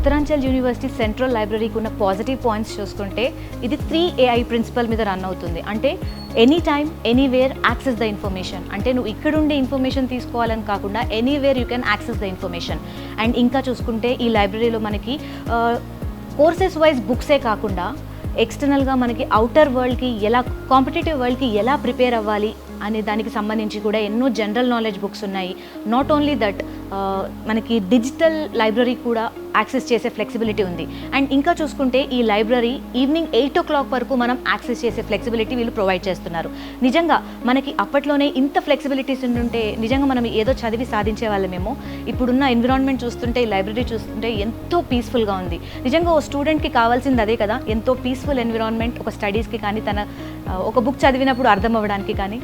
Uttaranchal university central లైబ్రరీకి ఉన్న positive points చూసుకుంటే ఇది 3AI ప్రిన్సిపల్ మీద రన్ అవుతుంది. అంటే any time anywhere access the information. అంటే నువ్వు ఇక్కడుండే ఇన్ఫర్మేషన్ తీసుకోవాలని కాకుండా anywhere you can access the information. And ఇంకా చూసుకుంటే ఈ లైబ్రరీలో మనకి కోర్సెస్ వైజ్ బుక్సే కాకుండా ఎక్స్టర్నల్గా మనకి అవుటర్ వరల్డ్కి ఎలా, కాంపిటేటివ్ వరల్డ్కి ఎలా ప్రిపేర్ అవ్వాలి అనే దానికి సంబంధించి కూడా ఎన్నో జనరల్ నాలెడ్జ్ బుక్స్ ఉన్నాయి. నాట్ ఓన్లీ దట్, మనకి డిజిటల్ లైబ్రరీ కూడా యాక్సెస్ చేసే ఫ్లెక్సిబిలిటీ ఉంది. అండ్ ఇంకా చూసుకుంటే ఈ లైబ్రరీ ఈవినింగ్ 8 o'clock వరకు మనం యాక్సెస్ చేసే ఫ్లెక్సిబిలిటీ వీళ్ళు ప్రొవైడ్ చేస్తున్నారు. నిజంగా మనకి అప్పట్లోనే ఇంత ఫ్లెక్సిబిలిటీస్ ఉంటే నిజంగా మనం ఏదో చదివి సాధించే వాళ్ళమేమో. ఇప్పుడున్న ఎన్విరాన్మెంట్ చూస్తుంటే, ఈ లైబ్రరీ చూస్తుంటే ఎంతో పీస్ఫుల్గా ఉంది. నిజంగా ఓ స్టూడెంట్కి కావాల్సింది అదే కదా, ఎంతో పీస్ఫుల్ ఎన్విరాన్మెంట్ ఒక స్టడీస్కి కానీ, తన ఒక బుక్ చదివినప్పుడు అర్థం అవ్వడానికి కానీ.